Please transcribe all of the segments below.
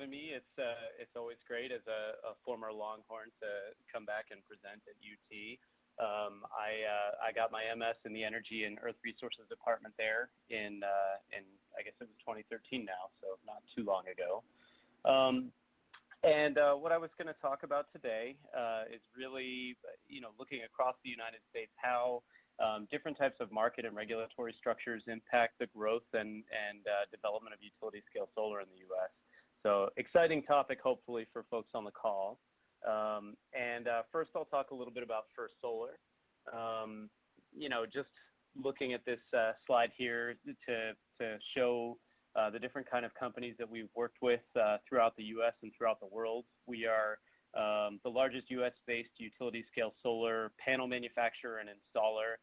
having me. It's always great as a former Longhorn to come back and present at UT. I got my MS in the Energy and Earth Resources Department there in I guess it was 2013 now, so not too long ago. What I was going to talk about today is really, looking across the United States, how different types of market and regulatory structures impact the growth and development of utility-scale solar in the U.S. So exciting topic, hopefully, for folks on the call. First, I'll talk a little bit about First Solar. Just looking at this slide here to show the different kind of companies that we've worked with throughout the U.S. and throughout the world. We are the largest U.S.-based utility-scale solar panel manufacturer and installer.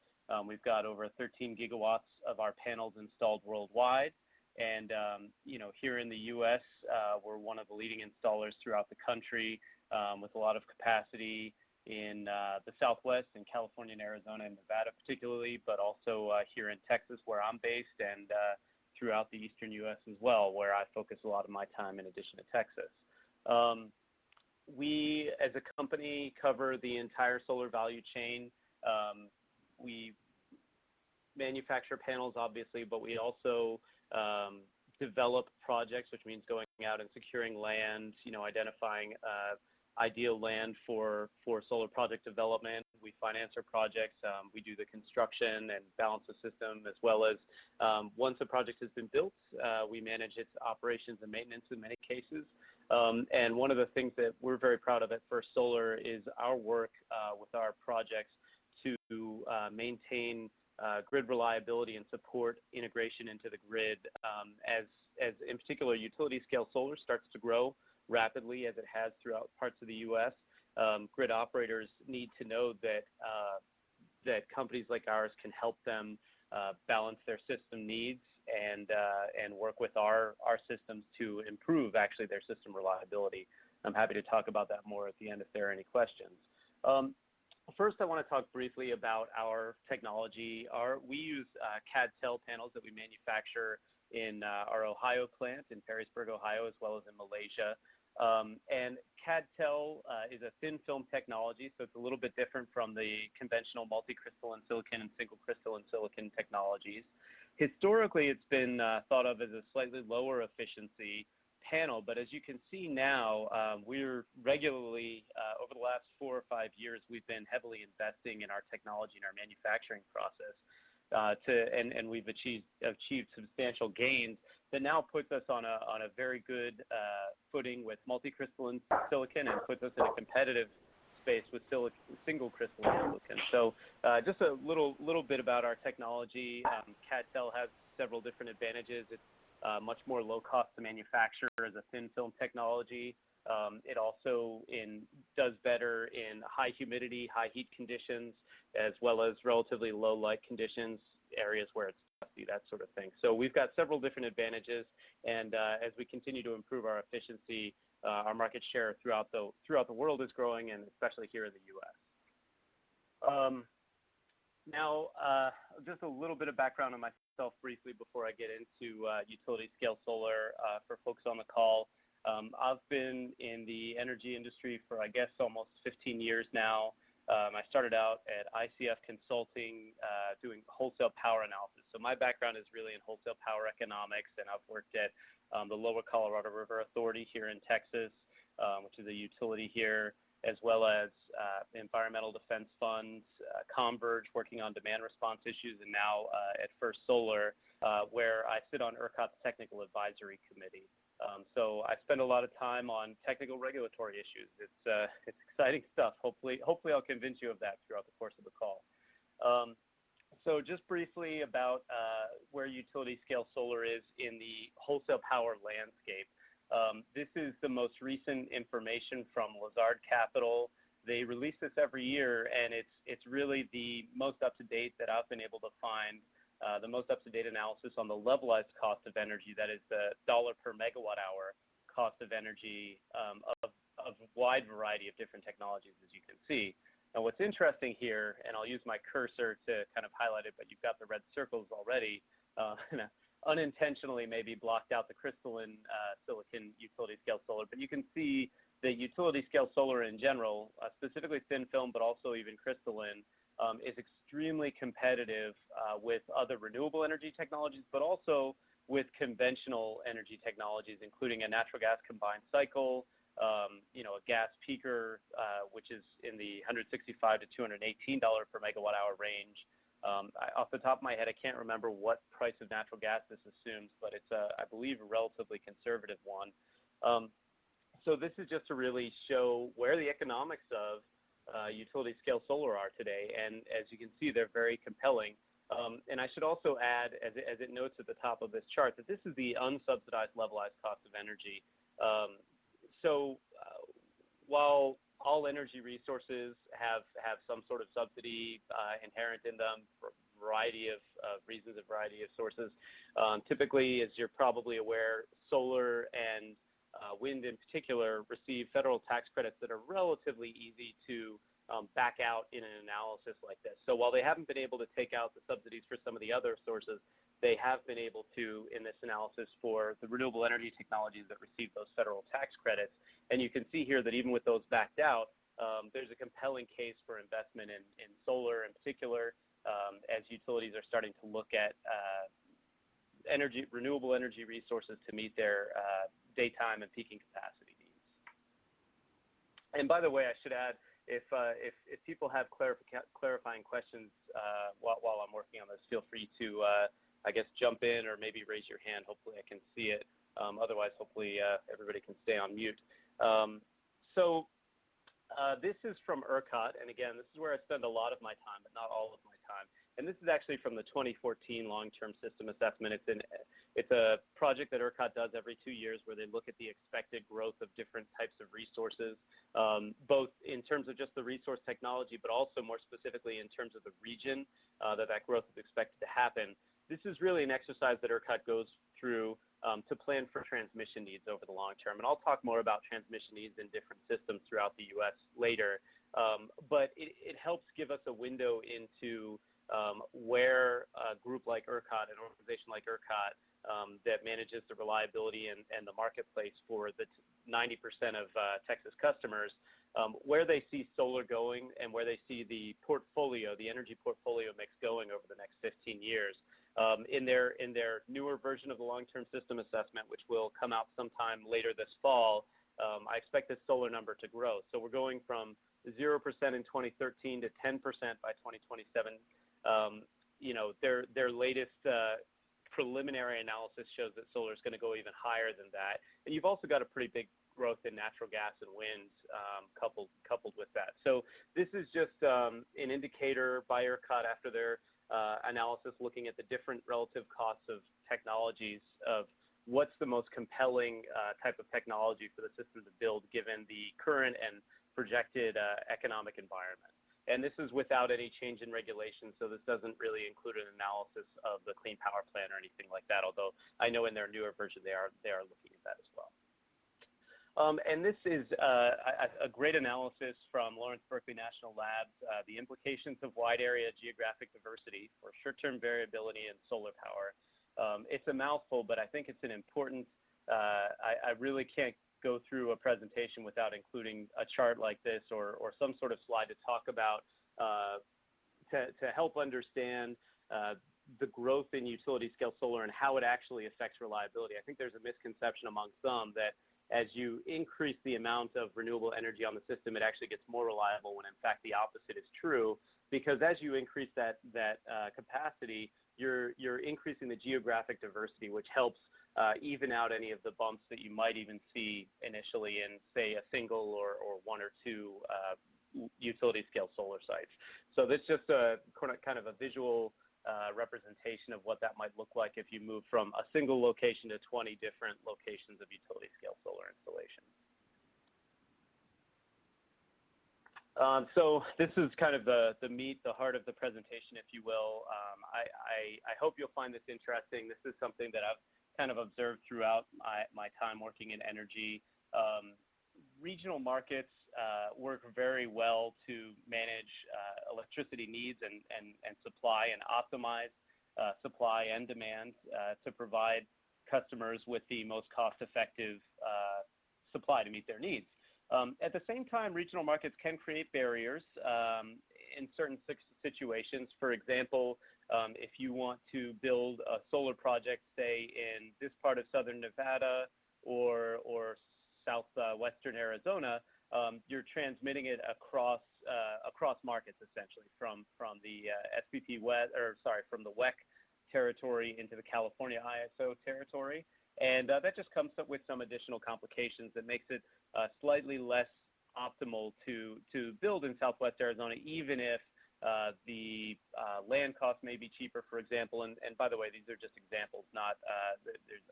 We've got over 13 gigawatts of our panels installed worldwide. And, here in the U.S., we're one of the leading installers throughout the country with a lot of capacity in the Southwest, in California and Arizona and Nevada particularly, but also here in Texas where I'm based, and throughout the eastern U.S. as well, where I focus a lot of my time in addition to Texas. We, as a company, cover the entire solar value chain. We manufacture panels, obviously, but we also develop projects, which means going out and securing land, identifying ideal land for solar project development. We finance our projects. We do the construction and balance the system, as well as once a project has been built, we manage its operations and maintenance in many cases. And one of the things that we're very proud of at First Solar is our work with our projects to maintain grid reliability and support integration into the grid as in particular utility scale solar starts to grow rapidly as it has throughout parts of the U.S. Grid operators need to know that that companies like ours can help them balance their system needs and work with our systems to improve actually their system reliability. I'm happy to talk about that more at the end if there are any questions. First, I want to talk briefly about our technology. We use CAD-TEL panels that we manufacture in our Ohio plant in Perrysburg, Ohio, as well as in Malaysia. And CAD-TEL is a thin film technology, so it's a little bit different from the conventional multi-crystalline silicon and single crystalline silicon technologies. Historically, it's been thought of as a slightly lower efficiency panel, but as you can see now, we're regularly, over the last 4 or 5 years, we've been heavily investing in our technology and our manufacturing process, and we've achieved substantial gains that now puts us on a very good footing with multi-crystalline silicon and puts us in a competitive space with single crystalline silicon. So just a little bit about our technology. CAD-TEL has several different advantages. It's much more low cost to manufacture as a thin film technology. It also does better in high humidity, high heat conditions, as well as relatively low light conditions, areas where it's dusty, that sort of thing. So we've got several different advantages, and as we continue to improve our efficiency, our market share throughout the world is growing, and especially here in the U.S. Now, just a little bit of background on myself briefly before I get into utility-scale solar for folks on the call. I've been in the energy industry for, I guess, almost 15 years now. I started out at ICF Consulting doing wholesale power analysis. So my background is really in wholesale power economics, and I've worked at the Lower Colorado River Authority here in Texas, which is a utility here, as well as Environmental Defense Funds, Converge, working on demand response issues, and now at First Solar, where I sit on ERCOT's Technical Advisory Committee. So I spend a lot of time on technical regulatory issues. It's exciting stuff. Hopefully I'll convince you of that throughout the course of the call. So just briefly about where utility-scale solar is in the wholesale power landscape. This is the most recent information from Lazard Capital. They release this every year, and it's really the most up-to-date that I've been able to find, the most up-to-date analysis on the levelized cost of energy, that is the dollar per megawatt hour cost of energy of a wide variety of different technologies, as you can see. Now, what's interesting here, and I'll use my cursor to kind of highlight it, but you've got the red circles already, unintentionally maybe blocked out the crystalline silicon utility scale solar, but you can see that utility scale solar in general, specifically thin film, but also even crystalline, is extremely competitive with other renewable energy technologies, but also with conventional energy technologies, including a natural gas combined cycle, a gas peaker, which is in the $165 to $218 per megawatt hour range. Off the top of my head, I can't remember what price of natural gas this assumes, but it's, I believe, a relatively conservative one. So this is just to really show where the economics of utility scale solar are today, and as you can see, they're very compelling. And I should also add, as it notes at the top of this chart, that this is the unsubsidized levelized cost of energy. While all energy resources have some sort of subsidy inherent in them for a variety of reasons, a variety of sources, typically, as you're probably aware, solar and wind in particular receive federal tax credits that are relatively easy to back out in an analysis like this. So while they haven't been able to take out the subsidies for some of the other sources, they have been able to in this analysis for the renewable energy technologies that receive those federal tax credits. And you can see here that even with those backed out, there's a compelling case for investment in solar in particular, as utilities are starting to look at renewable energy resources to meet their daytime and peaking capacity needs. And by the way, I should add, if people have clarifying questions while I'm working on this, feel free to, I guess, jump in or maybe raise your hand. Hopefully I can see it. Otherwise, hopefully everybody can stay on mute. This is from ERCOT, and again, this is where I spend a lot of my time, but not all of my time. And this is actually from the 2014 long-term system assessment. It's a project that ERCOT does every 2 years where they look at the expected growth of different types of resources, both in terms of just the resource technology, but also more specifically in terms of the region that growth is expected to happen. This is really an exercise that ERCOT goes through to plan for transmission needs over the long term. And I'll talk more about transmission needs in different systems throughout the U.S. later. But it helps give us a window into where a group like ERCOT, an organization like ERCOT, that manages the reliability and the marketplace for the 90% of Texas customers, where they see solar going and where they see the portfolio, the energy portfolio mix going over the next 15 years. In their newer version of the long-term system assessment, which will come out sometime later this fall, I expect this solar number to grow. So we're going from 0% in 2013 to 10% by 2027. Their latest preliminary analysis shows that solar is going to go even higher than that. And you've also got a pretty big growth in natural gas and wind coupled with that. So this is just an indicator by ERCOT after their analysis looking at the different relative costs of technologies of what's the most compelling type of technology for the system to build given the current and projected economic environment. And this is without any change in regulation, so this doesn't really include an analysis of the Clean Power Plan or anything like that, although I know in their newer version they are looking at that as well. And this is a great analysis from Lawrence Berkeley National Labs, the implications of wide area geographic diversity for short-term variability in solar power. It's a mouthful, but I think it's an important, I really can't go through a presentation without including a chart like this or some sort of slide to talk about, to help understand the growth in utility scale solar and how it actually affects reliability. I think there's a misconception among some that as you increase the amount of renewable energy on the system, it actually gets more reliable when in fact the opposite is true, because as you increase that capacity, you're increasing the geographic diversity, which helps even out any of the bumps that you might even see initially in, say, a single or one or two utility scale solar sites. So this is just a kind of a visual representation of what that might look like if you move from a single location to 20 different locations of utility scale solar installation. So this is kind of the meat, the heart of the presentation, if you will. I hope you'll find this interesting. This is something that I've kind of observed throughout my time working in energy. Regional markets work very well to manage electricity needs and supply and optimize supply and demand to provide customers with the most cost-effective supply to meet their needs. At the same time, regional markets can create barriers in certain situations. For example, if you want to build a solar project, say, in this part of southern Nevada or southwestern Arizona, you're transmitting it across markets, essentially, from the SPP West, or sorry, from the WEC territory into the California ISO territory. And that just comes up with some additional complications that makes it slightly less optimal to build in Southwest Arizona, even if the land cost may be cheaper, for example. And by the way, these are just examples, not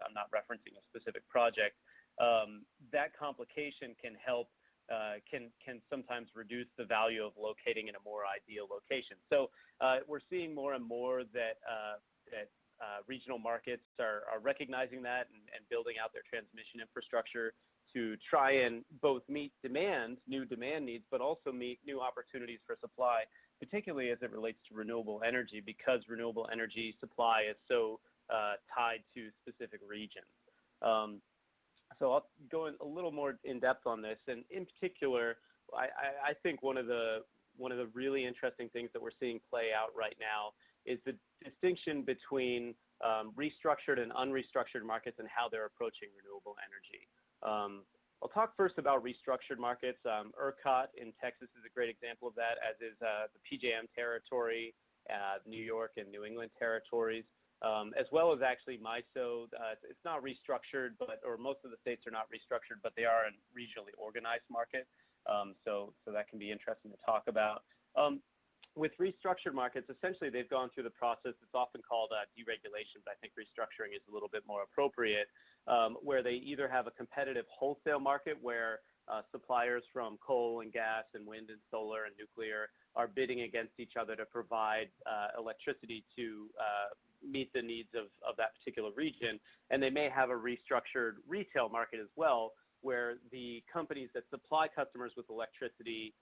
I'm not referencing a specific project. That complication can help, can sometimes reduce the value of locating in a more ideal location. So we're seeing more and more that regional markets are recognizing that and building out their transmission infrastructure to try and both meet new demand needs, but also meet new opportunities for supply, particularly as it relates to renewable energy, because renewable energy supply is so tied to specific regions. So I'll go in a little more in depth on this, and in particular, I think one of the really interesting things that we're seeing play out right now is the distinction between restructured and unrestructured markets and how they're approaching renewable energy. I'll talk first about restructured markets. ERCOT in Texas is a great example of that, as is the PJM territory, New York and New England territories, as well as actually MISO. It's not restructured, or most of the states are not restructured, but they are a regionally organized market. So that can be interesting to talk about. With restructured markets, essentially they've gone through the process. It's often called deregulation, but I think restructuring is a little bit more appropriate, where they either have a competitive wholesale market where suppliers from coal and gas and wind and solar and nuclear are bidding against each other to provide electricity to meet the needs of that particular region. And they may have a restructured retail market as well, where the companies that supply customers with electricity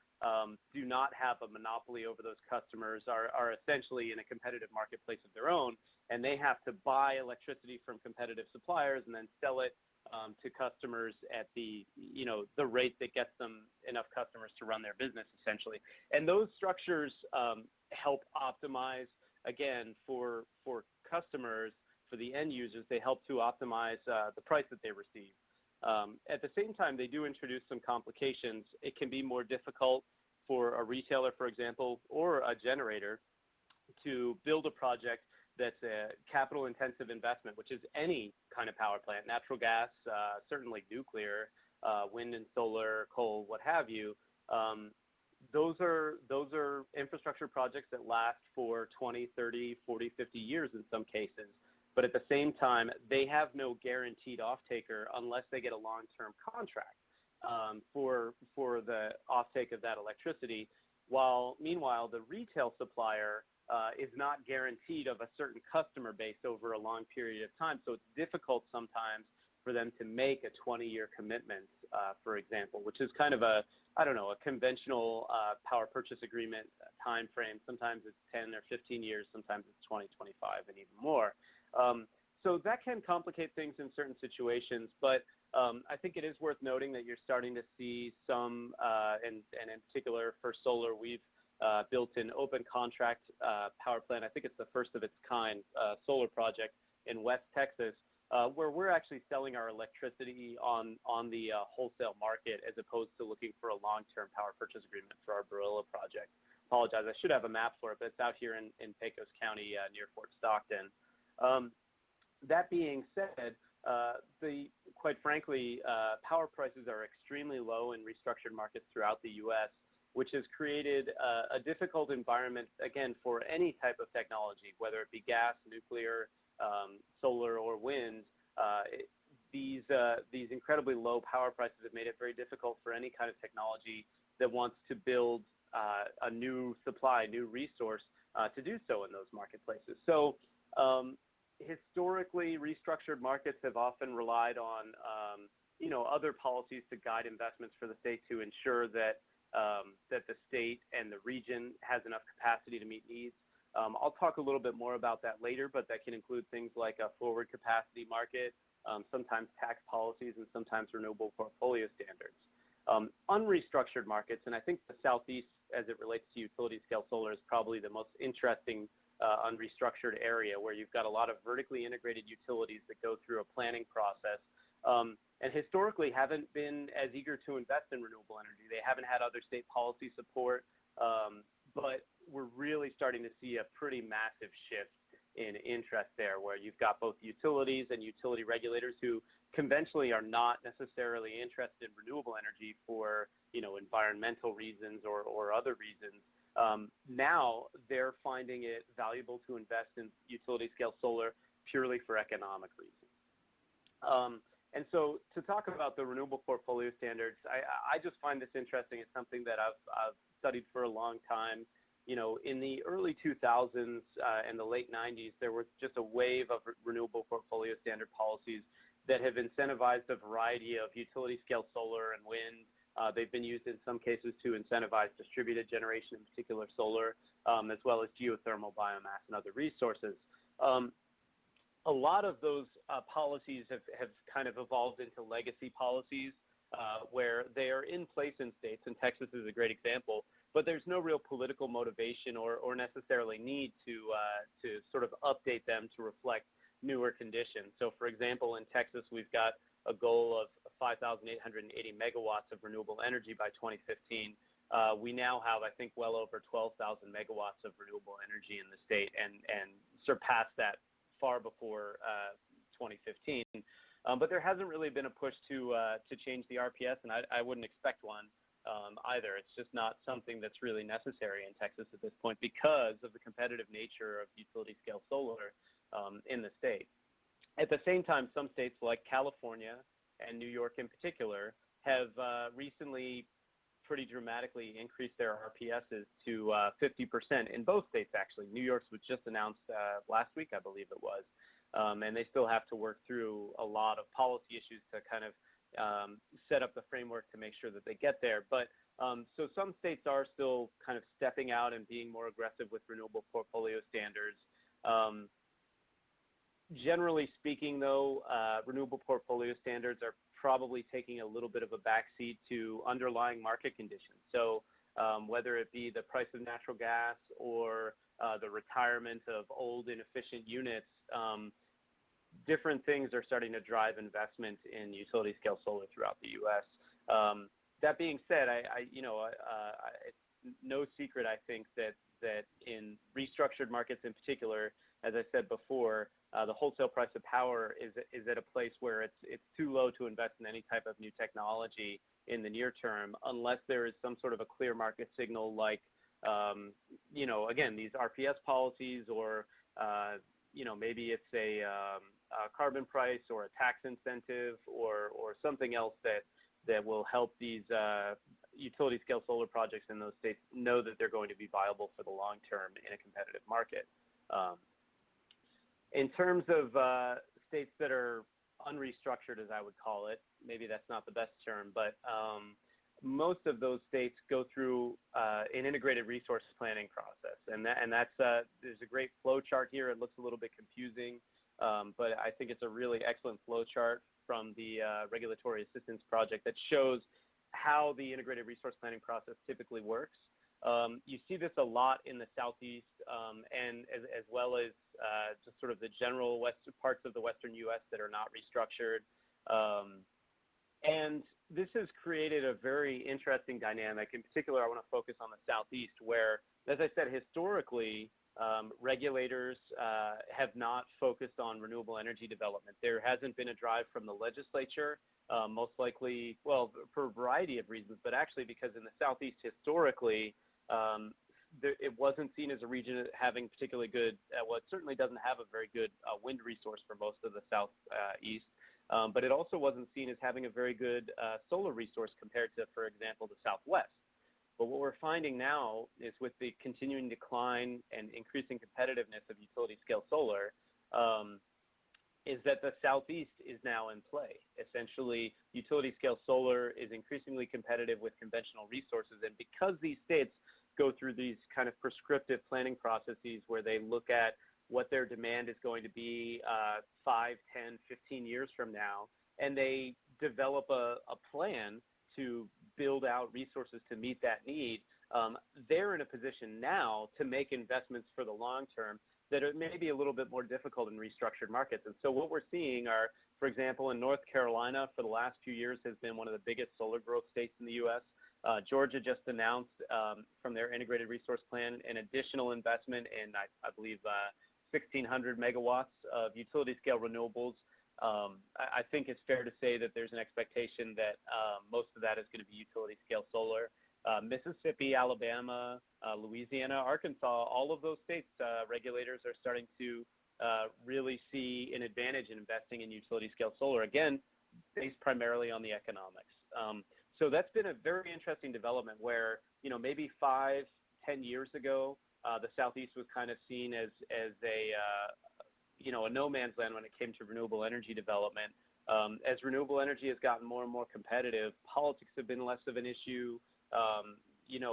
do not have a monopoly over those customers, are essentially in a competitive marketplace of their own, and they have to buy electricity from competitive suppliers and then sell it to customers at the rate that gets them enough customers to run their business, essentially. And those structures help optimize, again, for customers, for the end users, they help to optimize the price that they receive. At the same time, they do introduce some complications. It can be more difficult for a retailer, for example, or a generator to build a project that's a capital-intensive investment, which is any kind of power plant, natural gas, certainly nuclear, wind and solar, coal, what have you. Those are infrastructure projects that last for 20, 30, 40, 50 years in some cases. But at the same time, they have no guaranteed off-taker unless they get a long-term contract for the off-take of that electricity. Meanwhile, the retail supplier is not guaranteed of a certain customer base over a long period of time. So it's difficult sometimes for them to make a 20-year commitment, for example, which is kind of a conventional power purchase agreement time frame. Sometimes it's 10 or 15 years, sometimes it's 20, 25, and even more. So that can complicate things in certain situations, but I think it is worth noting that you're starting to see some, and in particular for solar, we've built an open contract power plant. I think it's the first of its kind solar project in West Texas, where we're actually selling our electricity on the wholesale market as opposed to looking for a long-term power purchase agreement for our Barilla project. Apologize, I should have a map for it, but it's out here in Pecos County near Fort Stockton. That being said, quite frankly, power prices are extremely low in restructured markets throughout the U.S., which has created a difficult environment, again, for any type of technology, whether it be gas, nuclear, solar, or wind. These incredibly low power prices have made it very difficult for any kind of technology that wants to build a new supply, new resource, to do so in those marketplaces. So historically, restructured markets have often relied on other policies to guide investments for the state to ensure that the state and the region has enough capacity to meet needs. I'll talk a little bit more about that later, but that can include things like a forward capacity market, sometimes tax policies, and sometimes renewable portfolio standards. Unrestructured markets, and I think the Southeast, as it relates to utility scale solar, is probably the most interesting unrestructured area, where you've got a lot of vertically integrated utilities that go through a planning process and historically haven't been as eager to invest in renewable energy. They haven't had other state policy support, but we're really starting to see a pretty massive shift in interest there, where you've got both utilities and utility regulators who conventionally are not necessarily interested in renewable energy for, environmental reasons or other reasons. Now they're finding it valuable to invest in utility scale solar purely for economic reasons. And so to talk about the renewable portfolio standards, I just find this interesting. It's something that I've studied for a long time. In the early 2000s and the late 90s, there was just a wave of renewable portfolio standard policies that have incentivized a variety of utility scale solar and wind. They've been used in some cases to incentivize distributed generation, in particular solar, as well as geothermal, biomass, and other resources. A lot of those policies have kind of evolved into legacy policies where they are in place in states, and Texas is a great example, but there's no real political motivation or necessarily need to sort of update them to reflect newer conditions. So for example, in Texas, we've got a goal of 5,880 megawatts of renewable energy by 2015. We now have, I think, well over 12,000 megawatts of renewable energy in the state, and surpassed that far before 2015. But there hasn't really been a push to change the RPS, and I wouldn't expect one either. It's just not something that's really necessary in Texas at this point because of the competitive nature of utility scale solar in the state. At the same time, some states like California and New York in particular have recently pretty dramatically increased their RPSs to 50% in both states, actually. New York's was just announced last week, I believe it was, and they still have to work through a lot of policy issues to kind of set up the framework to make sure that they get there. But so some states are still kind of stepping out and being more aggressive with renewable portfolio standards. Generally speaking, though, renewable portfolio standards are probably taking a little bit of a backseat to underlying market conditions. So whether it be the price of natural gas or the retirement of old inefficient units, different things are starting to drive investment in utility scale solar throughout the U.S. That being said, it's no secret, I think, that in restructured markets in particular, as I said before, the wholesale price of power is at a place where it's too low to invest in any type of new technology in the near term, unless there is some sort of a clear market signal like, again, these RPS policies, or, maybe it's a carbon price or a tax incentive or something else that will help these utility scale solar projects in those states know that they're going to be viable for the long term in a competitive market. In terms of states that are unrestructured, as I would call it, maybe that's not the best term, but most of those states go through an integrated resource planning process, and that's there's a great flow chart here. It looks a little bit confusing, but I think it's a really excellent flow chart from the Regulatory Assistance Project that shows how the integrated resource planning process typically works. You see this a lot in the Southeast, and as well as just sort of the general western parts of the western U.S. that are not restructured. And this has created a very interesting dynamic. In particular, I want to focus on the Southeast, where, as I said, historically, regulators have not focused on renewable energy development. There hasn't been a drive from the legislature, most likely, well, for a variety of reasons, but actually because in the Southeast historically, it wasn't seen as a region having particularly good, well, it certainly doesn't have a very good wind resource for most of the Southeast, but it also wasn't seen as having a very good solar resource compared to, for example, the Southwest. But what we're finding now is with the continuing decline and increasing competitiveness of utility scale solar, is that the Southeast is now in play. Essentially, utility scale solar is increasingly competitive with conventional resources, and because these states go through these kind of prescriptive planning processes where they look at what their demand is going to be 5, 10, 15 years from now, and they develop a plan to build out resources to meet that need. They're in a position now to make investments for the long term that are maybe a little bit more difficult in restructured markets. And so what we're seeing are, for example, in North Carolina for the last few years has been one of the biggest solar growth states in the U.S. Georgia just announced from their integrated resource plan an additional investment in, I believe, 1,600 megawatts of utility scale renewables. I think it's fair to say that there's an expectation that most of that is going to be utility scale solar. Mississippi, Alabama, Louisiana, Arkansas, all of those states, regulators are starting to really see an advantage in investing in utility scale solar, again, based primarily on the economics. So that's been a very interesting development where, maybe 5, 10 years ago, the Southeast was kind of seen as a no man's land when it came to renewable energy development. As renewable energy has gotten more and more competitive, politics have been less of an issue,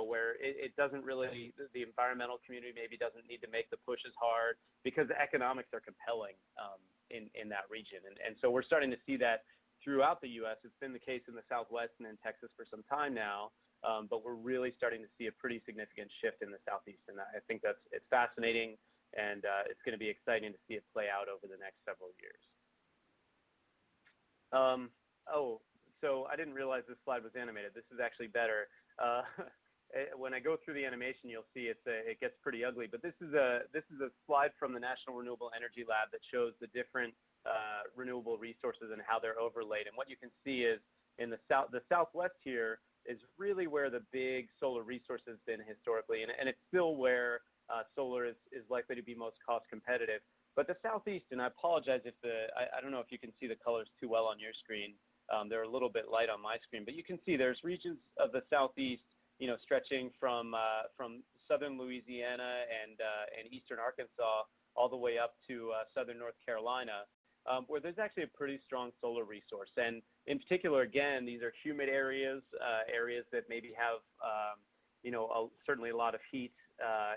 where it doesn't really, the environmental community maybe doesn't need to make the push as hard because the economics are compelling in that region. And so we're starting to see that throughout the U.S. It's been the case in the Southwest and in Texas for some time now, but we're really starting to see a pretty significant shift in the Southeast. And I think it's fascinating, and it's going to be exciting to see it play out over the next several years. So I didn't realize this slide was animated. This is actually better. When I go through the animation, you'll see it gets pretty ugly. But this is a slide from the National Renewable Energy Lab that shows the different renewable resources and how they're overlaid. And what you can see is in the Southwest here is really where the big solar resource has been historically, and it's still where solar is likely to be most cost competitive. But the Southeast, and I apologize if I don't know if you can see the colors too well on your screen. They're a little bit light on my screen, but you can see there's regions of the Southeast, stretching from southern Louisiana and eastern Arkansas all the way up to southern North Carolina, where there's actually a pretty strong solar resource. And in particular, again, these are humid areas, areas that maybe have, certainly a lot of heat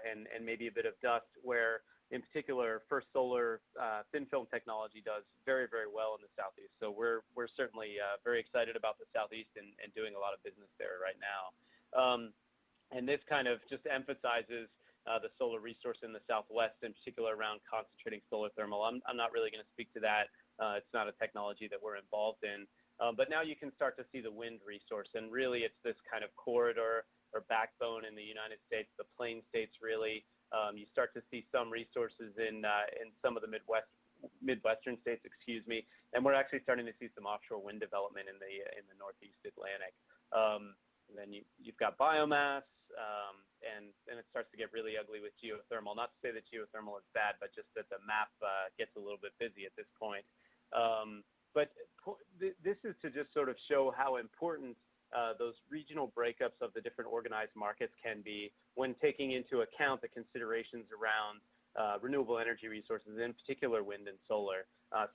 and maybe a bit of dust, where in particular, First Solar thin film technology does very, very well in the Southeast. So we're certainly very excited about the Southeast and doing a lot of business there right now. And this kind of just emphasizes the solar resource in the Southwest, in particular around concentrating solar thermal. I'm not really going to speak to that. It's not a technology that we're involved in. But now you can start to see the wind resource, and really it's this kind of corridor or backbone in the United States, the plain states really. You start to see some resources in some of the Midwestern states, and we're actually starting to see some offshore wind development in the Northeast Atlantic. And then you've got biomass, and it starts to get really ugly with geothermal. Not to say that geothermal is bad, but just that the map gets a little bit busy at this point. But this is to just sort of show how important those regional breakups of the different organized markets can be when taking into account the considerations around renewable energy resources, in particular wind and solar.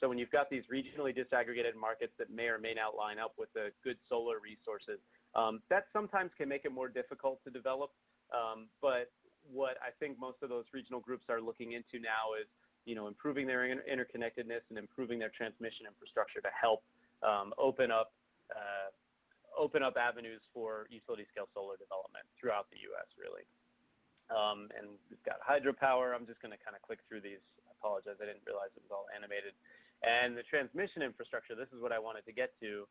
So when you've got these regionally disaggregated markets that may or may not line up with the good solar resources, that sometimes can make it more difficult to develop. But what I think most of those regional groups are looking into now is, improving their interconnectedness and improving their transmission infrastructure to help open up avenues for utility-scale solar development throughout the U.S., really. And we've got hydropower. I'm just going to kind of click through these. I apologize. I didn't realize it was all animated. And the transmission infrastructure, this is what I wanted to get to.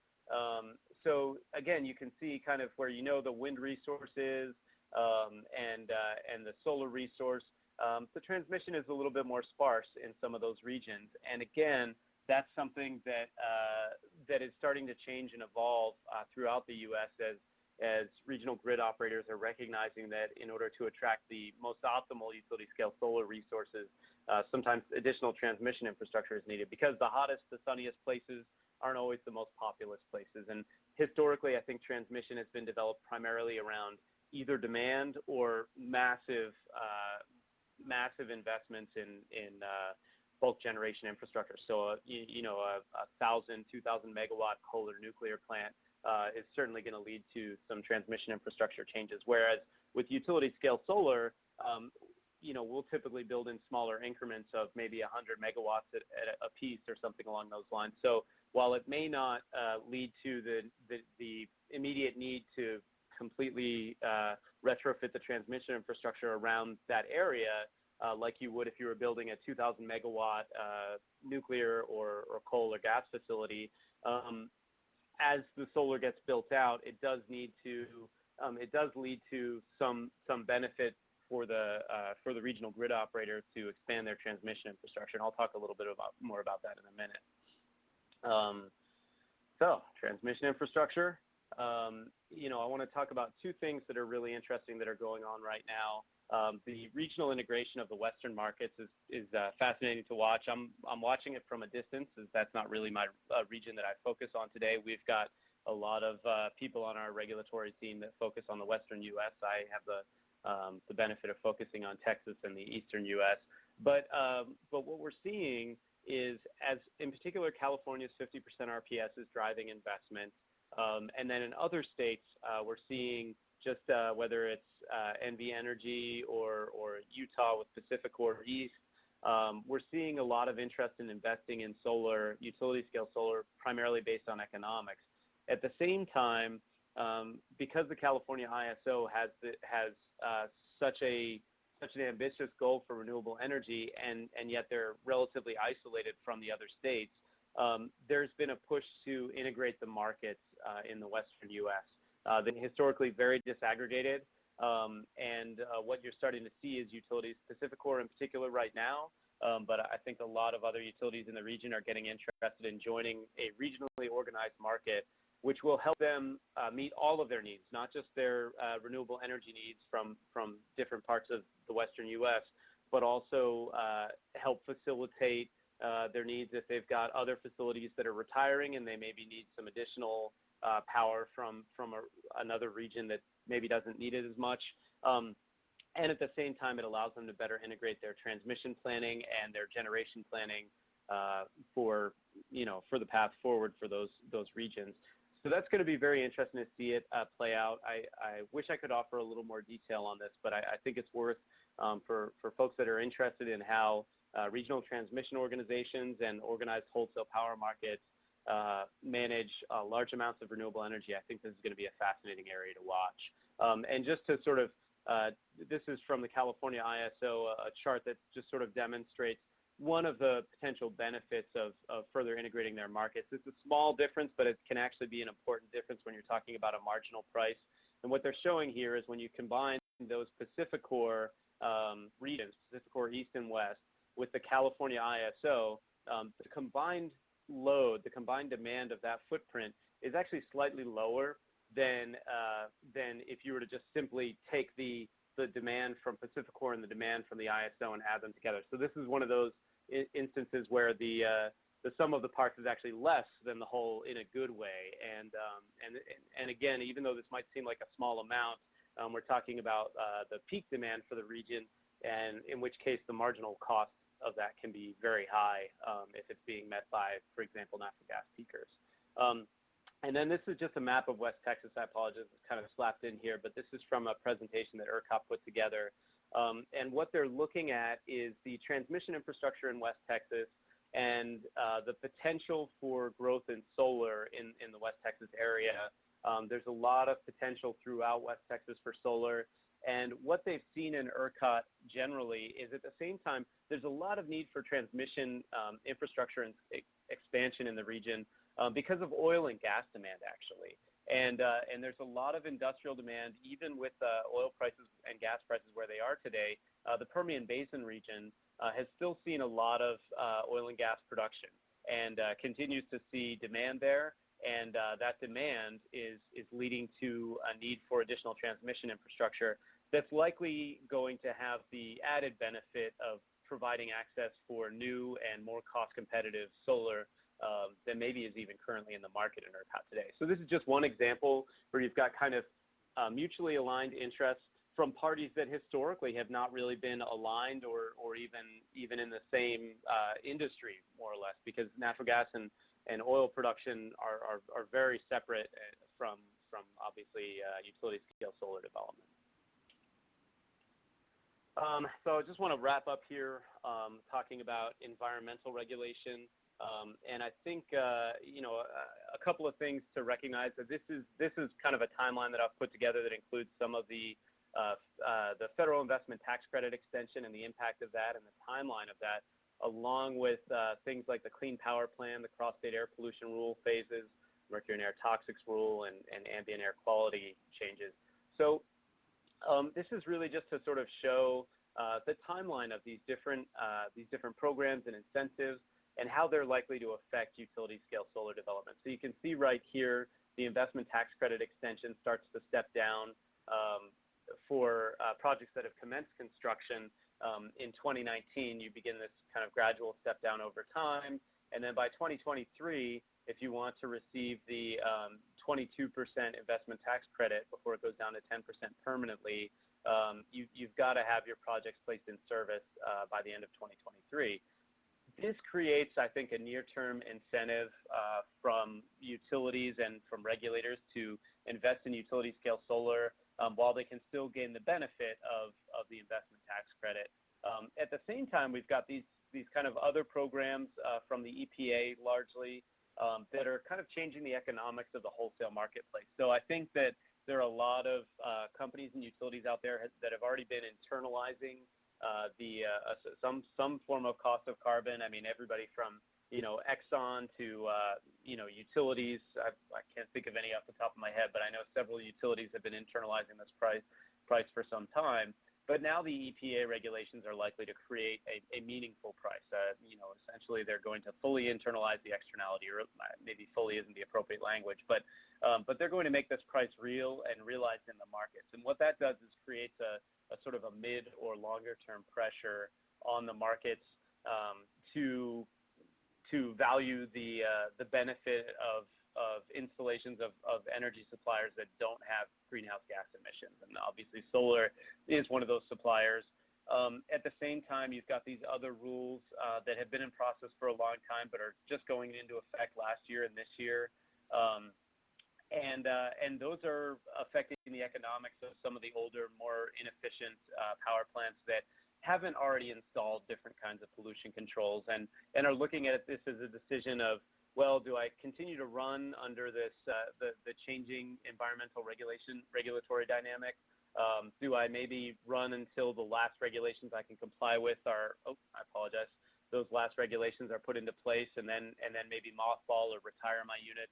So, again, you can see kind of where the wind resource is and the solar resource. The transmission is a little bit more sparse in some of those regions. And, again, that's something that that is starting to change and evolve throughout the U.S. as regional grid operators are recognizing that in order to attract the most optimal utility-scale solar resources, sometimes additional transmission infrastructure is needed because the hottest, the sunniest places aren't always the most populous places. And historically, I think transmission has been developed primarily around either demand or massive investments in bulk generation infrastructure. So, a 1,000, 2,000 megawatt coal or nuclear plant is certainly going to lead to some transmission infrastructure changes. Whereas with utility scale solar, we'll typically build in smaller increments of maybe 100 megawatts at a piece or something along those lines. So while it may not lead to the immediate need to completely retrofit the transmission infrastructure around that area, like you would if you were building a 2,000 megawatt nuclear or coal or gas facility, as the solar gets built out, it does lead to some benefit for the regional grid operator to expand their transmission infrastructure, and I'll talk a little bit more about that in a minute. So transmission infrastructure. I want to talk about two things that are really interesting that are going on right now. The regional integration of the Western markets is fascinating to watch. I'm watching it from a distance, as that's not really my region that I focus on today. We've got a lot of people on our regulatory team that focus on the Western U.S. I have the benefit of focusing on Texas and the Eastern U.S. But what we're seeing is, as in particular, California's 50% RPS is driving investment. And then in other states, we're seeing just whether it's NV Energy or Utah with Pacific Core East, we're seeing a lot of interest in investing in solar, utility-scale solar, primarily based on economics. At the same time, because the California ISO has such an ambitious goal for renewable energy, and yet they're relatively isolated from the other states, there's been a push to integrate the markets in the Western U.S. They're historically very disaggregated, and what you're starting to see is utilities, Pacific Core in particular right now, but I think a lot of other utilities in the region are getting interested in joining a regionally organized market, which will help them meet all of their needs, not just their renewable energy needs from different parts of the Western U.S., but also help facilitate their needs if they've got other facilities that are retiring and they maybe need some additional power from another region that maybe doesn't need it as much. And at the same time, it allows them to better integrate their transmission planning and their generation planning for the path forward for those regions. So that's going to be very interesting to see it play out. I wish I could offer a little more detail on this, but I think it's worth for folks that are interested in how regional transmission organizations and organized wholesale power markets manage large amounts of renewable energy. I think this is going to be a fascinating area to watch. And just to sort of, this is from the California ISO, a chart that just sort of demonstrates one of the potential benefits of further integrating their markets. It's a small difference, but it can actually be an important difference when you're talking about a marginal price. And what they're showing here is when you combine those Pacific Core regions, Pacific Core East and West, with the California ISO, the combined load, the combined demand of that footprint is actually slightly lower than if you were to just simply take the demand from Pacific Core and the demand from the ISO and add them together. So this is one of those instances where the sum of the parts is actually less than the whole in a good way. And again, even though this might seem like a small amount, we're talking about the peak demand for the region, and in which case the marginal cost of that can be very high if it's being met by, for example, natural gas peakers. And then this is just a map of West Texas. I apologize, it's kind of slapped in here, but this is from a presentation that ERCOT put together. And what they're looking at is the transmission infrastructure in West Texas and the potential for growth in solar in the West Texas area. There's a lot of potential throughout West Texas for solar. And what they've seen in ERCOT generally is at the same time, there's a lot of need for transmission infrastructure and expansion in the region because of oil and gas demand, actually. And there's a lot of industrial demand, even with oil prices and gas prices where they are today. The Permian Basin region has still seen a lot of oil and gas production and continues to see demand there. And that demand is leading to a need for additional transmission infrastructure that's likely going to have the added benefit of providing access for new and more cost-competitive solar than maybe is even currently in the market in ERCOT today. So this is just one example where you've got kind of mutually aligned interests from parties that historically have not really been aligned or even in the same industry, more or less, because natural gas and and oil production are very separate from obviously utility scale solar development. So I just want to wrap up here talking about environmental regulation. And I think, a couple of things to recognize that this is kind of a timeline that I've put together that includes some of the federal investment tax credit extension and the impact of that and the timeline of that, along with things like the Clean Power Plan, the Cross-State Air Pollution Rule phases, Mercury and Air Toxics Rule, and ambient air quality changes. So this is really just to sort of show the timeline of these different programs and incentives and how they're likely to affect utility scale solar development. So you can see right here, the investment tax credit extension starts to step down for projects that have commenced construction. In 2019, you begin this kind of gradual step down over time. And then by 2023, if you want to receive the 22% investment tax credit before it goes down to 10% permanently, you've got to have your projects placed in service by the end of 2023. This creates, I think, a near-term incentive from utilities and from regulators to invest in utility-scale solar while they can still gain the benefit of the investment tax credit. At the same time, we've got these kind of other programs from the EPA largely that are kind of changing the economics of the wholesale marketplace. So I think that there are a lot of companies and utilities out there that have already been internalizing some form of cost of carbon. I mean, everybody from Exxon to utilities. I can't think of any off the top of my head, but I know several utilities have been internalizing this price for some time. But now the EPA regulations are likely to create a meaningful price. Essentially, they're going to fully internalize the externality, or maybe fully isn't the appropriate language, but they're going to make this price real and realized in the markets. And what that does is creates a sort of a mid or longer term pressure on the markets to value the benefit of installations of energy suppliers that don't have greenhouse gas emissions. And obviously solar is one of those suppliers. At the same time, you've got these other rules that have been in process for a long time but are just going into effect last year and this year. And those are affecting the economics of some of the older, more inefficient power plants that haven't already installed different kinds of pollution controls and are looking at this as a decision of, well, do I continue to run under this the changing environmental regulatory dynamic? Do I maybe run until the last regulations I can comply with are, I apologize, those last regulations are put into place, and then maybe mothball or retire my unit?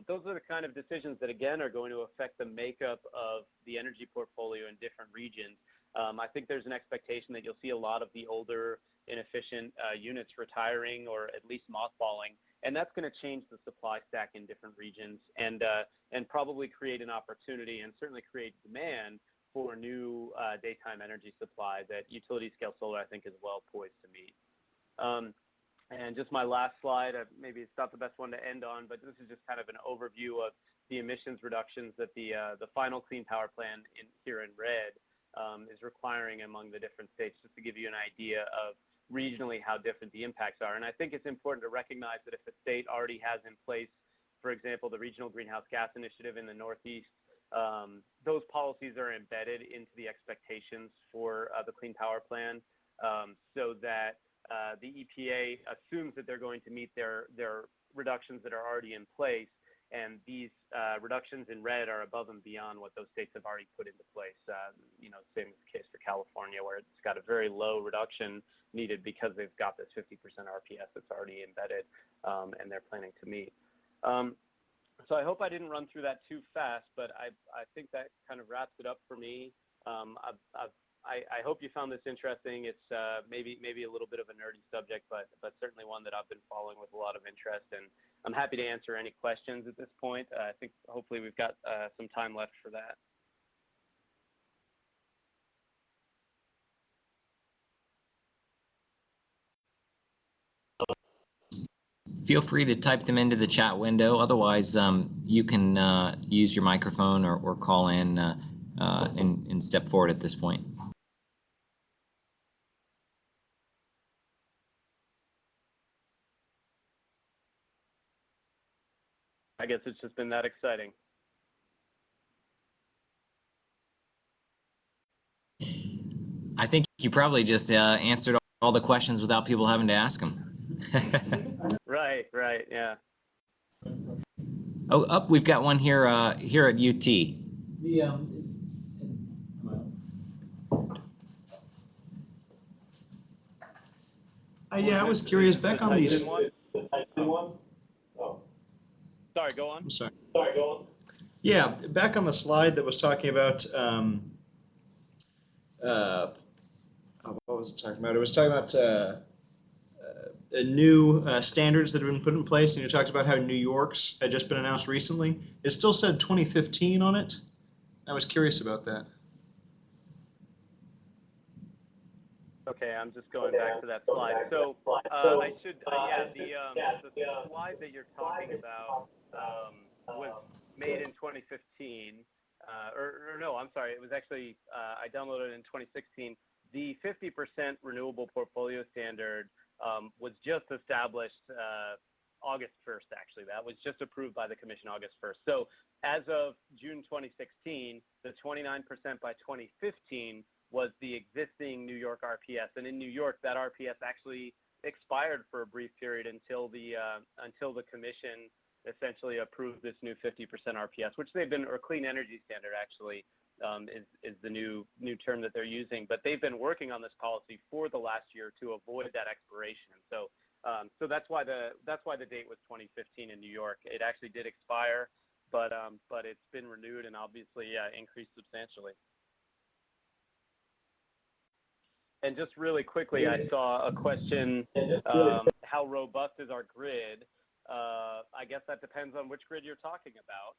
Those are the kind of decisions that, again, are going to affect the makeup of the energy portfolio in different regions. I think there's an expectation that you'll see a lot of the older, inefficient units retiring or at least mothballing, and that's going to change the supply stack in different regions and probably create an opportunity and certainly create demand for new daytime energy supply that utility-scale solar, I think, is well poised to meet. And just my last slide, maybe it's not the best one to end on, but this is just kind of an overview of the emissions reductions that the final Clean Power Plan here in red is requiring among the different states, just to give you an idea of regionally how different the impacts are. And I think it's important to recognize that if a state already has in place, for example, the Regional Greenhouse Gas Initiative in the Northeast, those policies are embedded into the expectations for the Clean Power Plan, so that the EPA assumes that they're going to meet their reductions that are already in place, and these reductions in red are above and beyond what those states have already put into place. Same is the case for California, where it's got a very low reduction needed because they've got this 50% RPS that's already embedded, and they're planning to meet. So I hope I didn't run through that too fast, but I think that kind of wraps it up for me. I hope you found this interesting. It's maybe a little bit of a nerdy subject, but certainly one that I've been following with a lot of interest, and I'm happy to answer any questions at this point. I think hopefully we've got some time left for that. Feel free to type them into the chat window. Otherwise, you can use your microphone or call in and step forward at this point. I guess it's just been that exciting. I think you probably just answered all the questions without people having to ask them. Right, yeah. Oh, up, we've got one here here at UT. Yeah, I was curious, back on these. Sorry, go on. I'm sorry. Yeah, back on the slide that was talking about, what was it talking about? It was talking about new standards that have been put in place, and you talked about how New York's had just been announced recently. It still said 2015 on it. I was curious about that. Okay, I'm just going back to that slide. So I should, the slide that you're talking about was made in 2015, or no, I'm sorry, it was actually, I downloaded it in 2016. The 50% renewable portfolio standard was just established August 1st, actually. That was just approved by the Commission August 1st. So as of June 2016, the 29% by 2015 was the existing New York RPS, and in New York, that RPS actually expired for a brief period until the Commission essentially approved this new 50% RPS, which they've been, or Clean Energy Standard actually, is the new term that they're using. But they've been working on this policy for the last year to avoid that expiration. And so that's why the date was 2015 in New York. It actually did expire, but it's been renewed and obviously increased substantially. And just really quickly, I saw a question, how robust is our grid? I guess that depends on which grid you're talking about.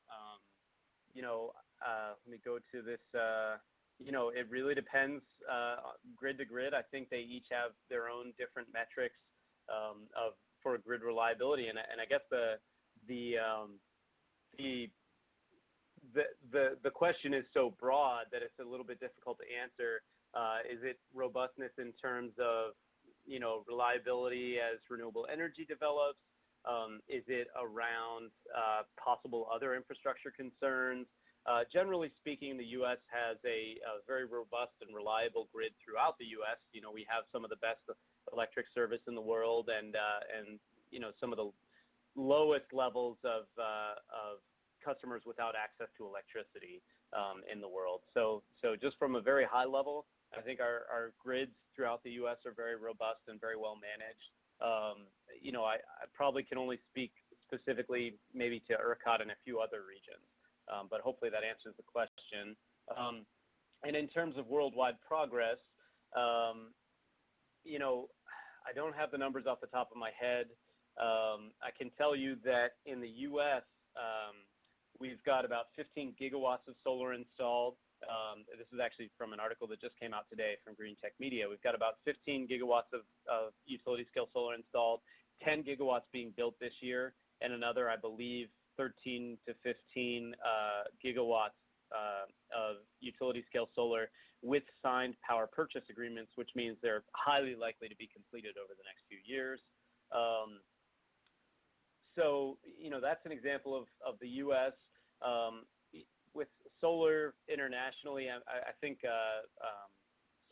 Let me go to this, it really depends grid to grid. I think they each have their own different metrics for grid reliability. And I guess the question is so broad that it's a little bit difficult to answer. Is it robustness in terms of, reliability as renewable energy develops? Is it around possible other infrastructure concerns? Generally speaking, the U.S. has a very robust and reliable grid throughout the U.S. We have some of the best electric service in the world, and some of the lowest levels of customers without access to electricity in the world. So just from a very high level, I think our grids throughout the U.S. are very robust and very well managed. I probably can only speak specifically maybe to ERCOT and a few other regions, but hopefully that answers the question. And in terms of worldwide progress, I don't have the numbers off the top of my head. I can tell you that in the U.S., we've got about 15 gigawatts of solar installed. This is actually from an article that just came out today from Green Tech Media. We've got about 15 gigawatts of utility-scale solar installed, 10 gigawatts being built this year, and another, I believe, 13 to 15 gigawatts of utility-scale solar with signed power purchase agreements, which means they're highly likely to be completed over the next few years. So, that's an example of the U.S. With solar internationally, I think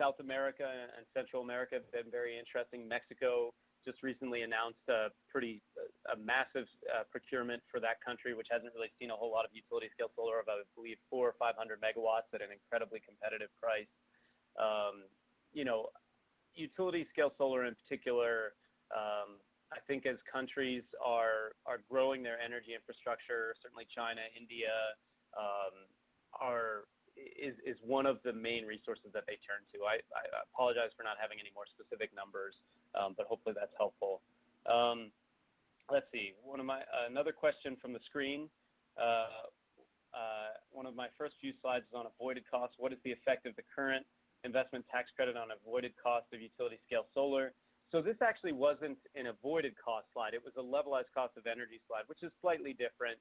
South America and Central America have been very interesting. Mexico just recently announced a massive procurement for that country, which hasn't really seen a whole lot of utility-scale solar of, I believe, 400 or 500 megawatts at an incredibly competitive price. Utility-scale solar in particular, I think as countries are growing their energy infrastructure, certainly China, India, is one of the main resources that they turn to. I apologize for not having any more specific numbers, but hopefully that's helpful. Let's see. Another question from the screen. One of my first few slides is on avoided costs. What is the effect of the current investment tax credit on avoided cost of utility-scale solar? So this actually wasn't an avoided cost slide. It was a levelized cost of energy slide, which is slightly different.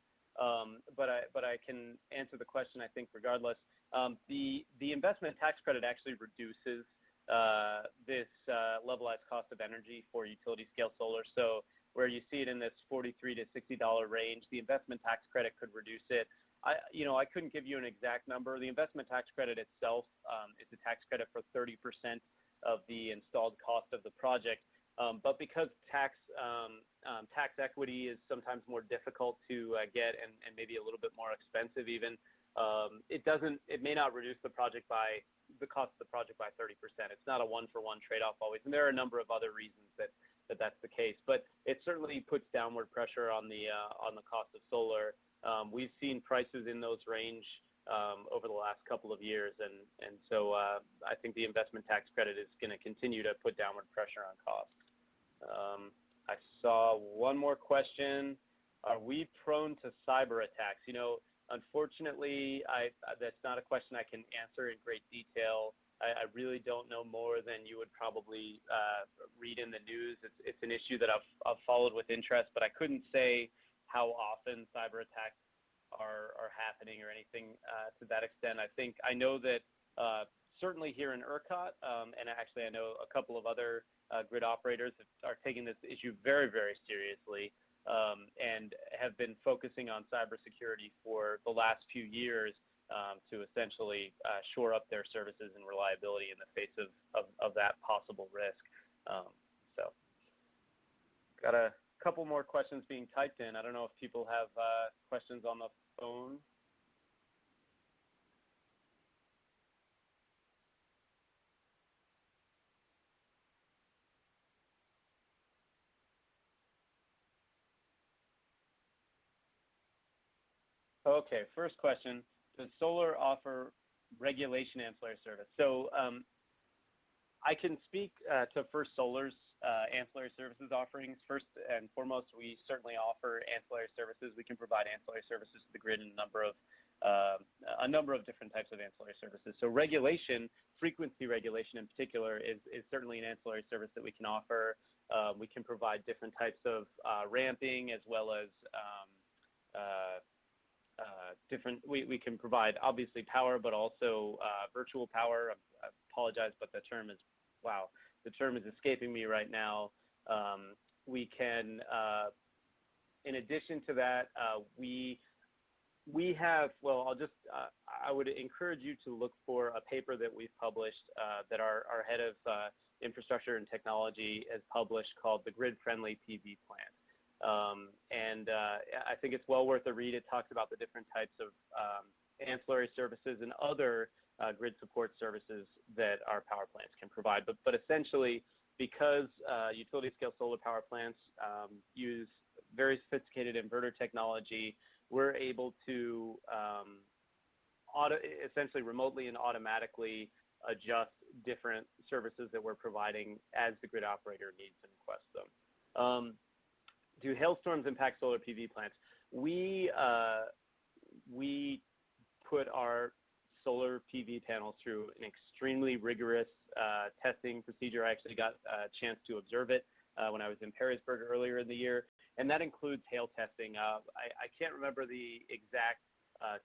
But I can answer the question, I think, regardless. The investment tax credit actually reduces this levelized cost of energy for utility-scale solar. So where you see it in this $43 to $60 range. The investment tax credit could reduce it. I couldn't give you an exact number. The investment tax credit itself is a tax credit for 30% of the installed cost of the project. But because tax equity is sometimes more difficult to get and maybe a little bit more expensive even, it may not reduce the cost of the project by 30%. It's not a one-for-one trade-off always, and there are a number of other reasons that's the case. But it certainly puts downward pressure on the cost of solar. We've seen prices in those range over the last couple of years, and so I think the investment tax credit is going to continue to put downward pressure on costs. I saw one more question. Are we prone to cyber attacks? Unfortunately, that's not a question I can answer in great detail. I really don't know more than you would probably read in the news. It's an issue that I've followed with interest, but I couldn't say how often cyber attacks are happening or anything to that extent. I know that certainly here in ERCOT, and actually I know a couple of other grid operators are taking this issue very, very seriously and have been focusing on cybersecurity for the last few years to essentially shore up their services and reliability in the face of that possible risk. So got a couple more questions being typed in. I don't know if people have questions on the phone. Okay, first question, does solar offer regulation ancillary service? So I can speak to First Solar's ancillary services offerings. First and foremost, we certainly offer ancillary services. We can provide ancillary services to the grid in a number of different types of ancillary services. So regulation, frequency regulation in particular, is certainly an ancillary service that we can offer. We can provide different types of ramping as well as we can provide obviously power, but also virtual power. I apologize, but the term is escaping me right now. We can, in addition to that, we have, I would encourage you to look for a paper that we've published that our head of infrastructure and technology has published called The Grid-Friendly PV Plan. And I think it's well worth a read. It talks about the different types of ancillary services and other grid support services that our power plants can provide. But essentially, because utility scale solar power plants use very sophisticated inverter technology, we're able to essentially remotely and automatically adjust different services that we're providing as the grid operator needs and requests them. Do hailstorms impact solar PV plants? We put our solar PV panels through an extremely rigorous testing procedure. I actually got a chance to observe it when I was in Perrysburg earlier in the year, and that includes hail testing. I can't remember the exact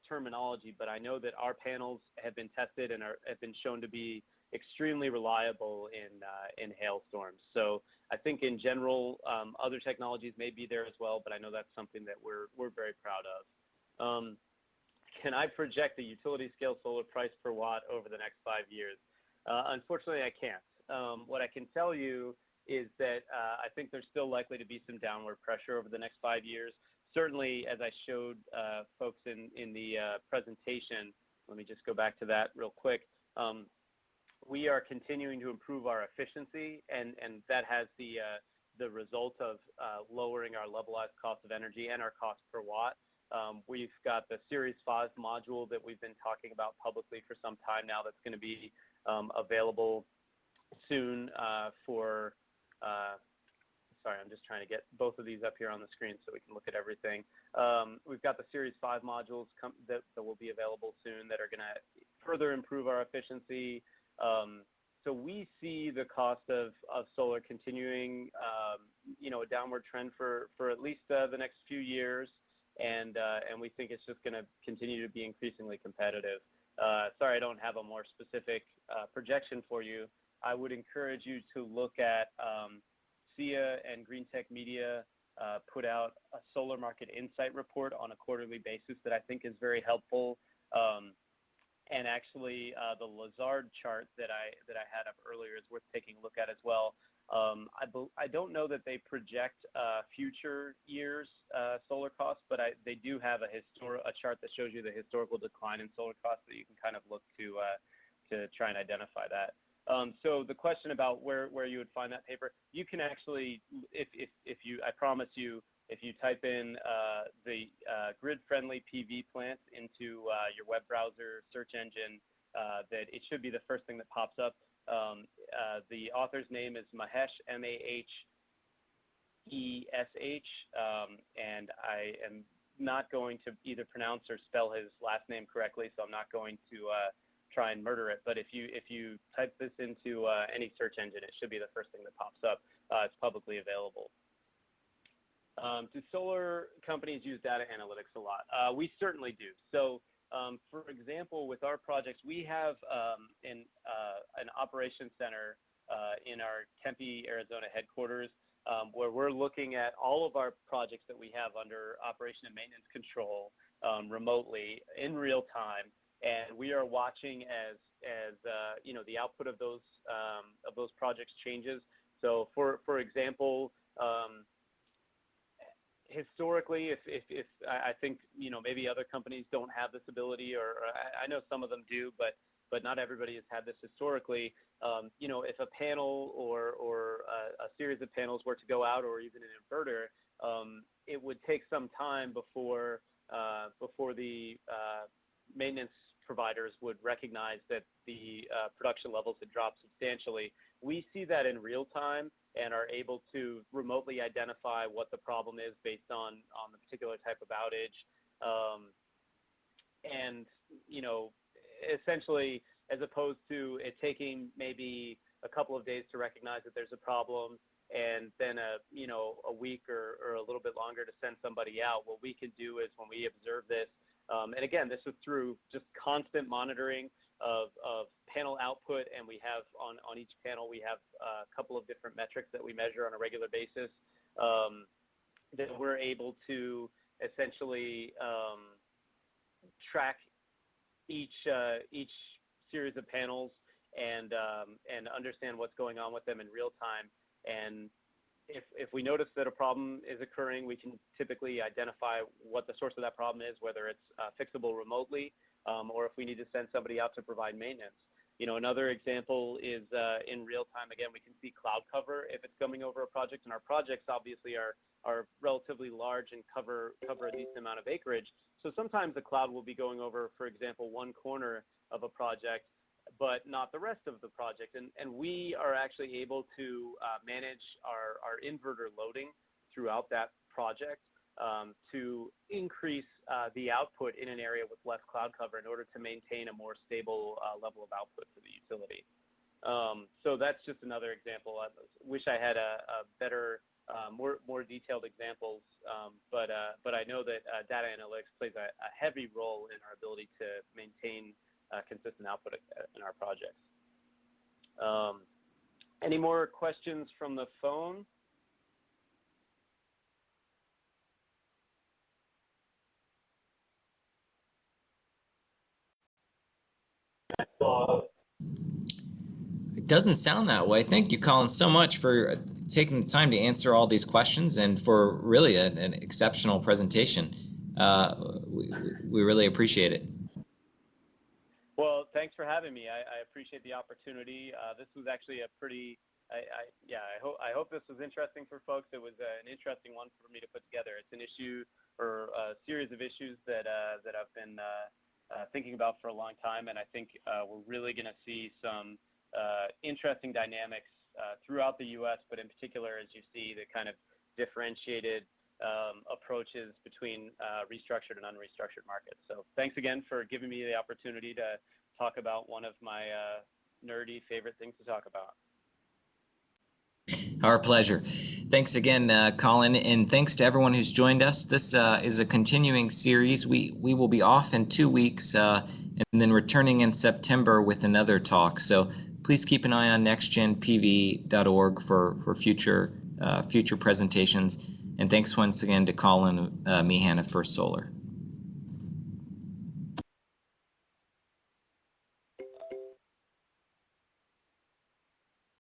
terminology, but I know that our panels have been tested and have been shown to be extremely reliable in hailstorms. So I think in general, other technologies may be there as well, but I know that's something that we're very proud of. Can I project the utility scale solar price per watt over the next 5 years? Unfortunately, I can't. What I can tell you is that I think there's still likely to be some downward pressure over the next 5 years. Certainly, as I showed folks in the presentation, let me just go back to that real quick. We are continuing to improve our efficiency, and that has the result of lowering our levelized cost of energy and our cost per watt. We've got the Series 5 module that we've been talking about publicly for some time now that's going to be available soon for, sorry, I'm just trying to get both of these up here on the screen so we can look at everything. We've got the Series 5 modules that will be available soon that are going to further improve our efficiency. So we see the cost of solar continuing, a downward trend for at least the next few years, and we think it's just going to continue to be increasingly competitive. Sorry, I don't have a more specific projection for you. I would encourage you to look at SIA and Green Tech Media put out a solar market insight report on a quarterly basis that I think is very helpful. And actually, the Lazard chart that I had up earlier is worth taking a look at as well. I don't know that they project future years solar costs, but they do have a chart that shows you the historical decline in solar costs that you can kind of look to try and identify that. So the question about where you would find that paper, you can actually, if you, I promise you, if you type in the grid-friendly PV plants into your web browser search engine, that it should be the first thing that pops up. The author's name is Mahesh, M-A-H-E-S-H, and I am not going to either pronounce or spell his last name correctly, so I'm not going to try and murder it. But if you type this into any search engine, it should be the first thing that pops up. It's publicly available. Do solar companies use data analytics a lot? We certainly do. So, for example, with our projects, we have an operations center in our Tempe, Arizona headquarters, where we're looking at all of our projects that we have under operation and maintenance control remotely in real time, and we are watching as you know, the output of those projects changes. So, for example, historically, if I think, you know, maybe other companies don't have this ability, or I know some of them do, but not everybody has had this historically. You know, if a panel or a series of panels were to go out, or even an inverter, it would take some time before the maintenance providers would recognize that the production levels had dropped substantially. We see that in real time and are able to remotely identify what the problem is based on the particular type of outage. And, you know, essentially, as opposed to it taking maybe a couple of days to recognize that there's a problem, and then a week or a little bit longer to send somebody out, what we can do is, when we observe this, and again, this is through just constant monitoring of panel output, and we have on each panel, we have a couple of different metrics that we measure on a regular basis, that we're able to essentially track each series of panels and understand what's going on with them in real time. And if we notice that a problem is occurring, we can typically identify what the source of that problem is, whether it's fixable remotely, or if we need to send somebody out to provide maintenance. You know, another example is in real time, again, we can see cloud cover if it's coming over a project, and our projects obviously are relatively large and cover a decent amount of acreage. So sometimes the cloud will be going over, for example, one corner of a project, but not the rest of the project. And we are actually able to manage our inverter loading throughout that project to increase the output in an area with less cloud cover in order to maintain a more stable level of output for the utility. So that's just another example. I wish I had a better, more detailed examples, but I know that data analytics plays a heavy role in our ability to maintain consistent output in our projects. Any more questions from the phone? It doesn't sound that way. Thank you, Colin, so much for taking the time to answer all these questions and for really an exceptional presentation. We really appreciate it. Well, thanks for having me. I appreciate the opportunity. This was actually a pretty, I hope this was interesting for folks. It was an interesting one for me to put together. It's an issue, or a series of issues that I've been thinking about for a long time, and I think we're really going to see some interesting dynamics throughout the U.S., but in particular, as you see the kind of differentiated approaches between restructured and unrestructured markets. So thanks again for giving me the opportunity to talk about one of my nerdy favorite things to talk about. Our pleasure. Thanks again, Colin, and thanks to everyone who's joined us. This is a continuing series. We will be off in 2 weeks and then returning in September with another talk. So please keep an eye on nextgenpv.org for future presentations. And thanks once again to Colin Meehan of First Solar.